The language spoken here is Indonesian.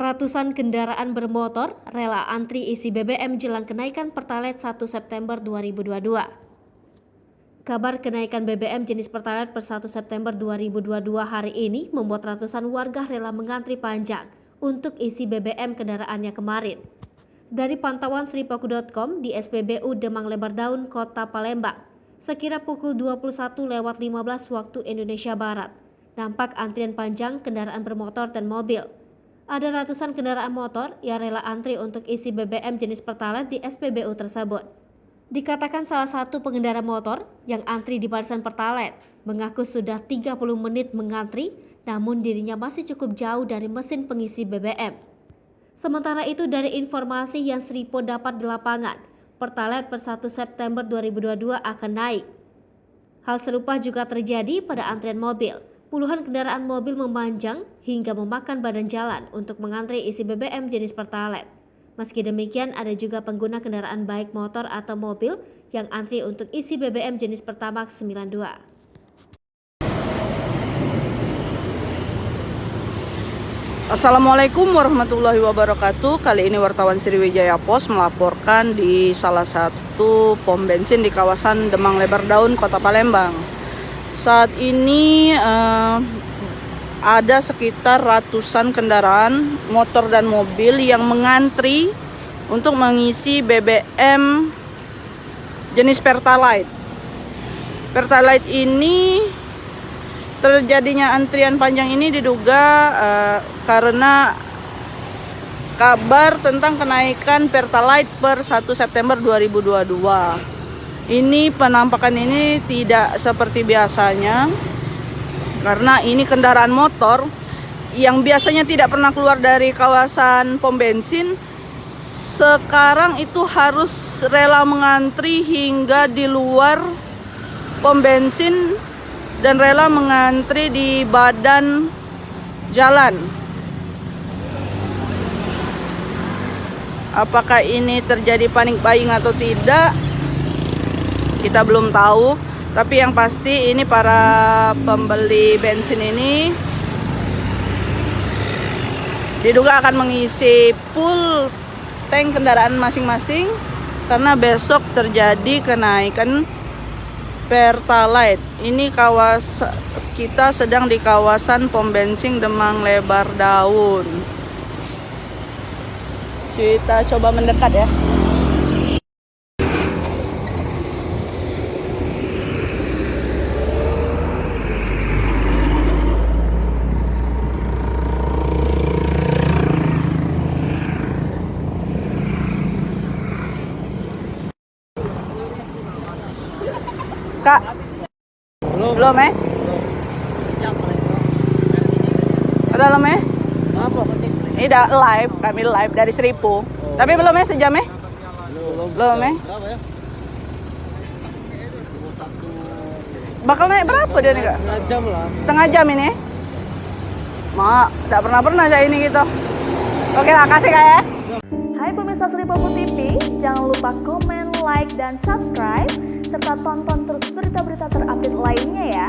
Ratusan kendaraan bermotor rela antri isi BBM jelang kenaikan Pertalite 1 September 2022. Kabar kenaikan BBM jenis Pertalite per 1 September 2022 hari ini membuat ratusan warga rela mengantri panjang untuk isi BBM kendaraannya kemarin. Dari pantauan sripaku.com di SPBU Demang Lebar Daun, Kota Palembang, sekira pukul 21.15 waktu Indonesia Barat, nampak antrian panjang kendaraan bermotor dan mobil. Ada ratusan kendaraan motor yang rela antri untuk isi BBM jenis Pertalite di SPBU tersebut. Dikatakan salah satu pengendara motor yang antri di barisan Pertalite mengaku sudah 30 menit mengantri, namun dirinya masih cukup jauh dari mesin pengisi BBM. Sementara itu, dari informasi yang Sripo dapat di lapangan, Pertalite per 1 September 2022 akan naik. Hal serupa juga terjadi pada antrian mobil. Puluhan kendaraan mobil memanjang hingga memakan badan jalan untuk mengantri isi BBM jenis Pertalite. Meski demikian, ada juga pengguna kendaraan baik motor atau mobil yang antri untuk isi BBM jenis Pertamax 92. Assalamualaikum warahmatullahi wabarakatuh. Kali ini wartawan Sriwijaya Pos melaporkan di salah satu pom bensin di kawasan Demang Lebar Daun, Kota Palembang. Saat ini ada sekitar ratusan kendaraan motor dan mobil yang mengantri untuk mengisi BBM jenis Pertalite. Pertalite ini terjadinya antrian panjang ini diduga karena kabar tentang kenaikan Pertalite per 1 September 2022. Ini penampakan ini tidak seperti biasanya karena ini kendaraan motor yang biasanya tidak pernah keluar dari kawasan pom bensin, sekarang itu harus rela mengantri hingga di luar pom bensin dan rela mengantri di badan jalan. Apakah ini terjadi panic buying atau tidak, kita belum tahu. Tapi yang pasti ini para pembeli bensin ini diduga akan mengisi full tank kendaraan masing-masing karena besok terjadi kenaikan Pertalite. Ini kita sedang di kawasan pom bensin Demang Lebar Daun. Kita coba mendekat ya. Kak, belum Belum Apa? Ini udah live, kami live dari Seripu. Tapi belum sejam Belum Berapa ya? Bakal naik berapa dia nih, Kak? Setengah jam lah. Setengah jam ini? Mak, tidak pernah aja ini gitu. Oke lah, kasih Kak ya. Hai pemirsa Sripaku TV, jangan lupa komen, like, dan subscribe serta tonton terus berita-berita terupdate lainnya ya.